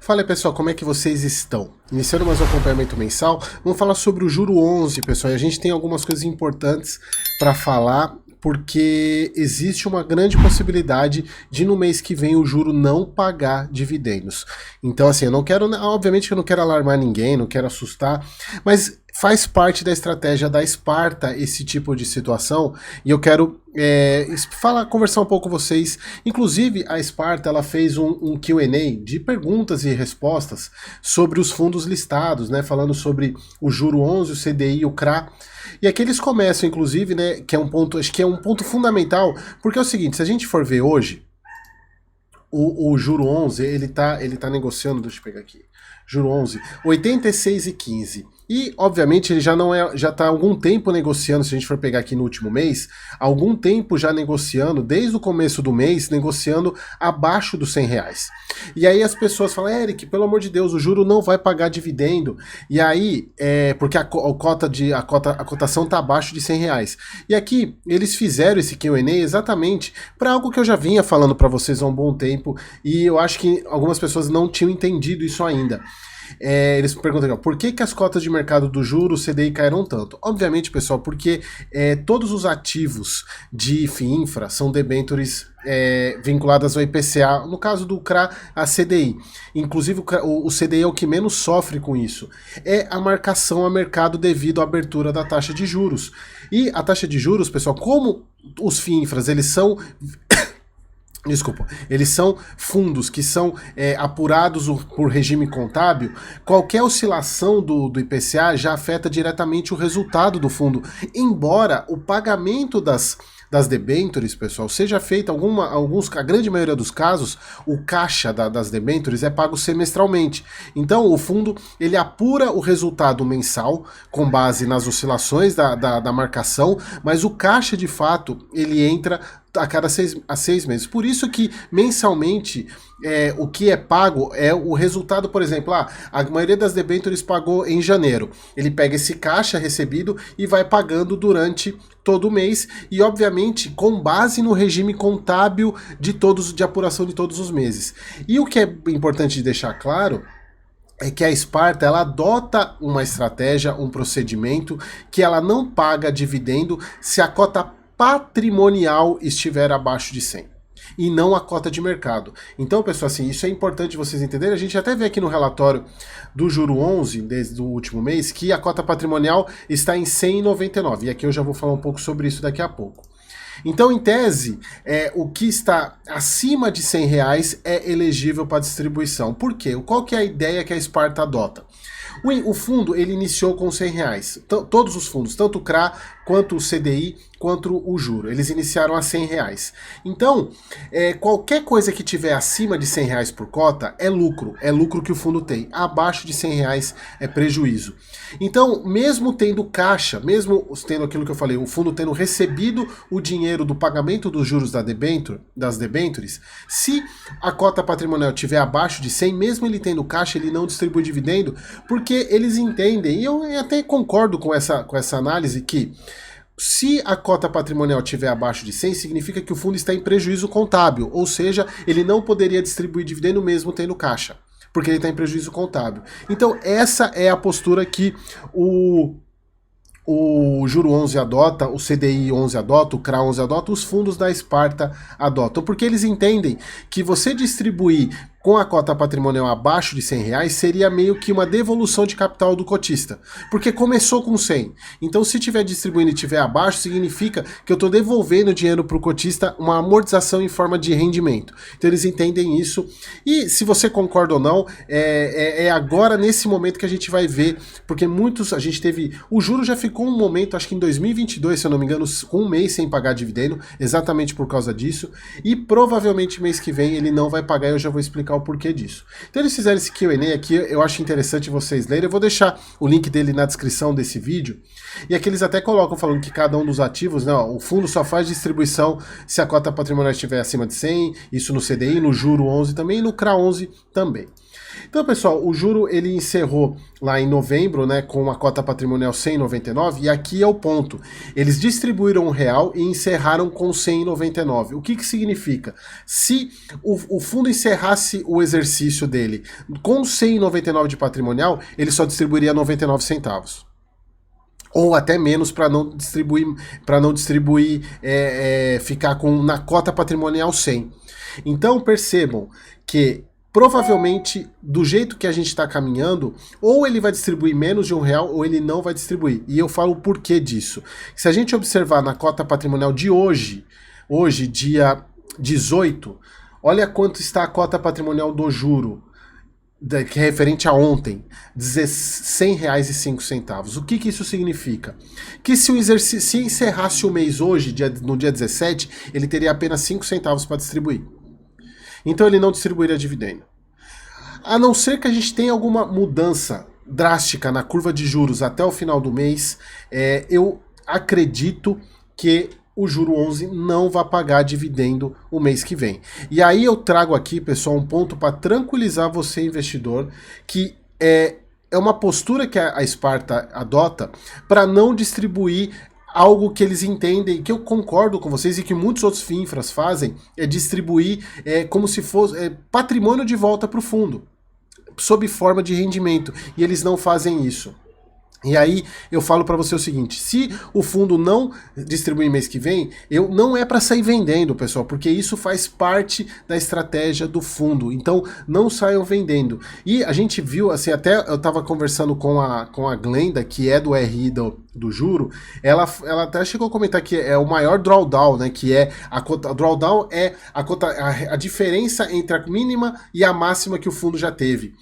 Fala aí, pessoal, como é que vocês estão? Iniciando mais um acompanhamento mensal, vamos falar sobre o juro 11, pessoal, e a gente tem algumas coisas importantes para falar, porque existe uma grande possibilidade de no mês que vem o juro não pagar dividendos. Então, assim, eu não quero, obviamente que eu não quero alarmar ninguém, não quero assustar, mas faz parte da estratégia da Sparta esse tipo de situação, e eu quero conversar um pouco com vocês. Inclusive, a Sparta ela fez um Q&A de perguntas e respostas sobre os fundos listados, né, falando sobre o juro 11, o CDI e o CRA. E aqui eles começam, inclusive, né, que é um ponto, acho que é um ponto fundamental, porque é o seguinte, se a gente for ver hoje, o juro 11, ele tá negociando, deixa eu pegar aqui, juro 11, 86,15. E, obviamente, ele já está há algum tempo negociando, se a gente for pegar aqui no último mês, algum tempo já negociando, desde o começo do mês, negociando abaixo dos R$100. E aí as pessoas falam, Eric, pelo amor de Deus, o juro não vai pagar dividendo. E aí, porque a cotação está abaixo de R$100. E aqui, eles fizeram esse Q&A exatamente para algo que eu já vinha falando para vocês há um bom tempo, e eu acho que algumas pessoas não tinham entendido isso ainda. Eles perguntam aqui, por que as cotas de mercado do juro CDI caíram tanto? Obviamente, pessoal, porque todos os ativos de FIINFRA são debêntures vinculadas ao IPCA, no caso do CRA, a CDI. Inclusive, o CDI é o que menos sofre com isso. É a marcação a mercado devido à abertura da taxa de juros. E a taxa de juros, pessoal, como os FIINFRAs, eles são... Desculpa, eles são fundos que são apurados por regime contábil, qualquer oscilação do IPCA já afeta diretamente o resultado do fundo, embora o pagamento das debêntures, pessoal, seja feito a grande maioria dos casos, o caixa das debêntures é pago semestralmente. Então o fundo ele apura o resultado mensal com base nas oscilações da marcação, mas o caixa de fato ele entra a cada 6 meses. Por isso que mensalmente o que é pago é o resultado, por exemplo, a maioria das debêntures pagou em janeiro. Ele pega esse caixa recebido e vai pagando durante todo o mês e, obviamente, com base no regime contábil de apuração de todos os meses. E o que é importante de deixar claro é que a Sparta ela adota uma estratégia, um procedimento que ela não paga dividendo se a cota patrimonial estiver abaixo de 100 e não a cota de mercado. Então, pessoal, assim, isso é importante vocês entenderem. A gente até vê aqui no relatório do juro 11, desde o último mês, que a cota patrimonial está em 100,99. E aqui eu já vou falar um pouco sobre isso daqui a pouco. Então, em tese, o que está acima de R$100 é elegível para distribuição. Por quê? Qual que é a ideia que a Sparta adota? O fundo ele iniciou com R$100. Todos os fundos, tanto o CRA quanto o CDI, quanto o juro, eles iniciaram a R$100. Então, qualquer coisa que tiver acima de R$100 por cota é lucro que o fundo tem. Abaixo de R$100 é prejuízo. Então, mesmo tendo caixa, mesmo tendo aquilo que eu falei, o fundo tendo recebido o dinheiro do pagamento dos juros das debêntures, se a cota patrimonial tiver abaixo de 100, mesmo ele tendo caixa, ele não distribui dividendo, porque eles entendem, e eu até concordo com essa análise, que se a cota patrimonial estiver abaixo de 100, significa que o fundo está em prejuízo contábil, ou seja, ele não poderia distribuir dividendo mesmo tendo caixa, porque ele está em prejuízo contábil. Então essa é a postura que o juro 11 adota, o CDI 11 adota, o CRA 11 adota, os fundos da Sparta adotam, porque eles entendem que você distribuir com a cota patrimonial abaixo de R$100 seria meio que uma devolução de capital do cotista, porque começou com 100. Então, se estiver distribuindo e estiver abaixo, significa que eu estou devolvendo dinheiro para o cotista, uma amortização em forma de rendimento. Então, eles entendem isso. E se você concorda ou não, é agora, nesse momento, que a gente vai ver, porque a gente teve... O juro já ficou um momento, acho que em 2022, se eu não me engano, com um mês sem pagar dividendo, exatamente por causa disso, e provavelmente mês que vem ele não vai pagar, e eu já vou explicar o porquê disso. Então eles fizeram esse Q&A aqui, eu acho interessante vocês lerem, eu vou deixar o link dele na descrição desse vídeo, e aqui eles até colocam falando que cada um dos ativos, né, o fundo só faz distribuição se a cota patrimonial estiver acima de 100, isso no CDI, no juro 11 também, e no CRA 11 também. Então, pessoal, o juro ele encerrou lá em novembro, né, com a cota patrimonial 100,99, e aqui é o ponto. Eles distribuíram R$1 e encerraram com 100,99. O que que significa? Se o fundo encerrasse o exercício dele com 100,99 de patrimonial, ele só distribuiria 99 centavos. Ou até menos para não distribuir, ficar na cota patrimonial 100. Então percebam que provavelmente, do jeito que a gente está caminhando, ou ele vai distribuir menos de R$1 ou ele não vai distribuir. E eu falo o porquê disso. Se a gente observar na cota patrimonial de hoje, dia 18, olha quanto está a cota patrimonial do juro, que é referente a ontem, R$100,05. O que isso significa? Que se encerrasse o mês hoje, no dia 17, ele teria apenas 5 centavos para distribuir. Então ele não distribuiria dividendo. A não ser que a gente tenha alguma mudança drástica na curva de juros até o final do mês, eu acredito que o juro 11 não vai pagar dividendo o mês que vem. E aí eu trago aqui, pessoal, um ponto para tranquilizar você, investidor, que é uma postura que a Sparta adota para não distribuir algo que eles entendem, que eu concordo com vocês e que muitos outros FINFRAs fazem, é distribuir como se fosse patrimônio de volta para o fundo, sob forma de rendimento, e eles não fazem isso. E aí eu falo para você o seguinte, se o fundo não distribuir mês que vem, não é para sair vendendo, pessoal, porque isso faz parte da estratégia do fundo, então não saiam vendendo. E a gente viu, assim, até eu estava conversando com a Glenda, que é do RI do juro, ela até chegou a comentar que é o maior drawdown, né, que é a drawdown é a diferença entre a mínima e a máxima que o fundo já teve.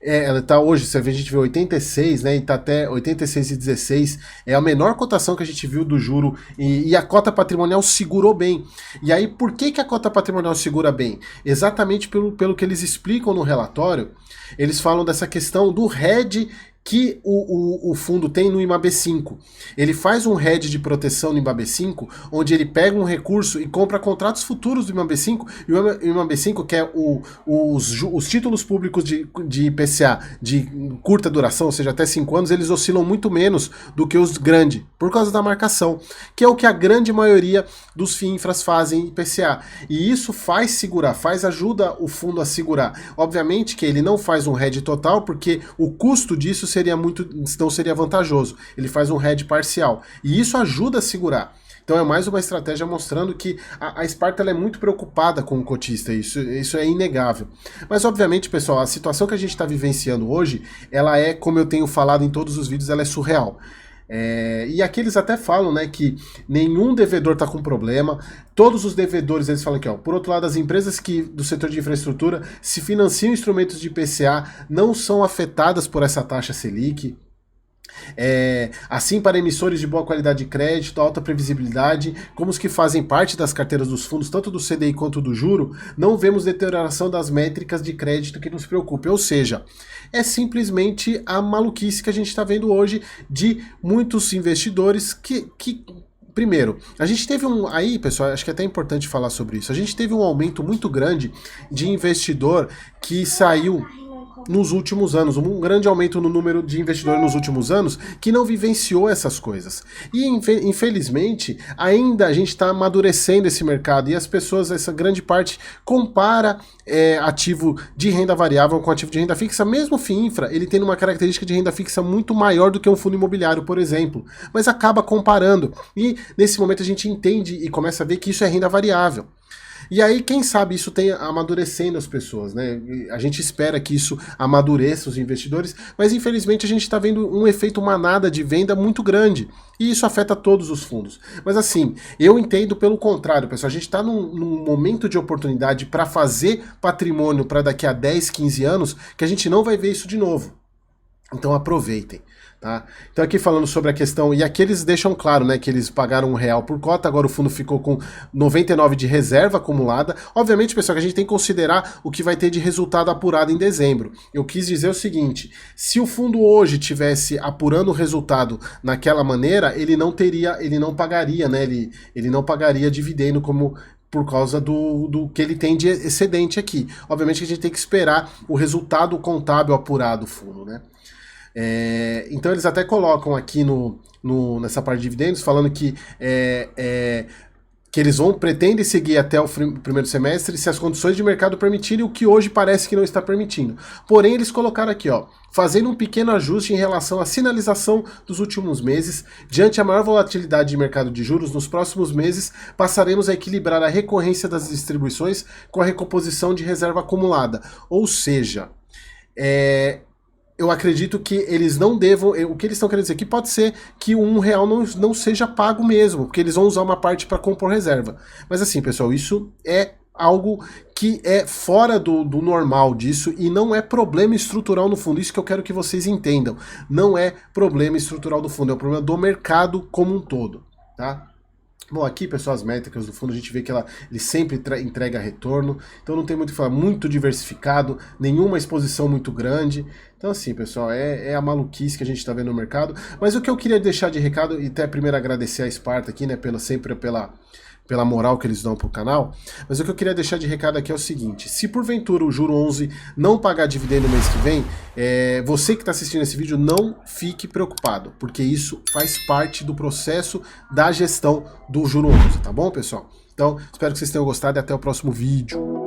Ela tá hoje, a gente vê 86, né, e tá até 86,16, é a menor cotação que a gente viu do juro, e a cota patrimonial segurou bem. E aí, por que a cota patrimonial segura bem? Exatamente pelo que eles explicam no relatório, eles falam dessa questão do hedge que o fundo tem no IMAB5. Ele faz um hedge de proteção no IMAB5, onde ele pega um recurso e compra contratos futuros do IMAB5, e o IMAB5, que é os títulos públicos de IPCA de curta duração, ou seja, até 5 anos, eles oscilam muito menos do que os grandes, por causa da marcação, que é o que a grande maioria dos FINFRAs fazem em IPCA. E isso faz segurar, ajuda o fundo a segurar. Obviamente que ele não faz um hedge total, porque o custo disso não seria vantajoso. Ele faz um hedge parcial. E isso ajuda a segurar. Então é mais uma estratégia mostrando que a Sparta ela é muito preocupada com o cotista, isso é inegável. Mas obviamente, pessoal, a situação que a gente está vivenciando hoje, ela é, como eu tenho falado em todos os vídeos, ela é surreal. E aqui eles até falam, né, que nenhum devedor está com problema, todos os devedores, eles falam aqui, ó, por outro lado, as empresas do setor de infraestrutura se financiam instrumentos de IPCA não são afetadas por essa taxa Selic. Assim para emissores de boa qualidade de crédito, alta previsibilidade, como os que fazem parte das carteiras dos fundos, tanto do CDI quanto do juro, não vemos deterioração das métricas de crédito que nos preocupe. Ou seja, é simplesmente a maluquice que a gente está vendo hoje de muitos investidores que primeiro, a gente teve aí, pessoal, acho que é até importante falar sobre isso, a gente teve um aumento muito grande de investidor que saiu nos últimos anos, um grande aumento no número de investidores nos últimos anos que não vivenciou essas coisas. E infelizmente, ainda a gente está amadurecendo esse mercado e as pessoas, essa grande parte, compara ativo de renda variável com ativo de renda fixa. Mesmo o FINFRA, ele tem uma característica de renda fixa muito maior do que um fundo imobiliário, por exemplo, mas acaba comparando. E nesse momento a gente entende e começa a ver que isso é renda variável. E aí, quem sabe isso tenha amadurecendo as pessoas, né? A gente espera que isso amadureça os investidores, mas infelizmente a gente está vendo um efeito manada de venda muito grande. E isso afeta todos os fundos. Mas assim, eu entendo pelo contrário, pessoal. A gente está num momento de oportunidade para fazer patrimônio para daqui a 10, 15 anos, que a gente não vai ver isso de novo. Então aproveitem. Tá? Então aqui falando sobre a questão, e aqui eles deixam claro, né, que eles pagaram R$1 por cota, agora o fundo ficou com 99 de reserva acumulada. Obviamente, pessoal, que a gente tem que considerar o que vai ter de resultado apurado em dezembro. Eu quis dizer o seguinte, se o fundo hoje tivesse apurando o resultado naquela maneira, ele não pagaria, né, ele não pagaria dividendo como por causa do que ele tem de excedente aqui. Obviamente que a gente tem que esperar o resultado contábil apurado do fundo, né? Então eles até colocam aqui nessa parte de dividendos, falando que que eles pretendem seguir até o primeiro semestre se as condições de mercado permitirem, o que hoje parece que não está permitindo. Porém, eles colocaram aqui, ó, fazendo um pequeno ajuste em relação à sinalização dos últimos meses, diante a maior volatilidade de mercado de juros, nos próximos meses passaremos a equilibrar a recorrência das distribuições com a recomposição de reserva acumulada. Ou seja, eu acredito que eles não devam... O que eles estão querendo dizer aqui pode ser que o R$1 não seja pago mesmo, porque eles vão usar uma parte para compor reserva. Mas assim, pessoal, isso é algo que é fora do normal disso e não é problema estrutural no fundo. Isso que eu quero que vocês entendam. Não é problema estrutural do fundo, é um problema do mercado como um todo, tá? Bom, aqui, pessoal, as métricas do fundo, a gente vê que ele sempre entrega retorno, então não tem muito o que falar, muito diversificado, nenhuma exposição muito grande. Então, assim, pessoal, é a maluquice que a gente está vendo no mercado. Mas o que eu queria deixar de recado, e até primeiro agradecer a Sparta aqui, né, sempre pela moral que eles dão pro canal, mas o que eu queria deixar de recado aqui é o seguinte: se porventura o Juro 11 não pagar dividendo no mês que vem, você que está assistindo esse vídeo não fique preocupado, porque isso faz parte do processo da gestão do Juro 11, tá bom, pessoal? Então, espero que vocês tenham gostado e até o próximo vídeo.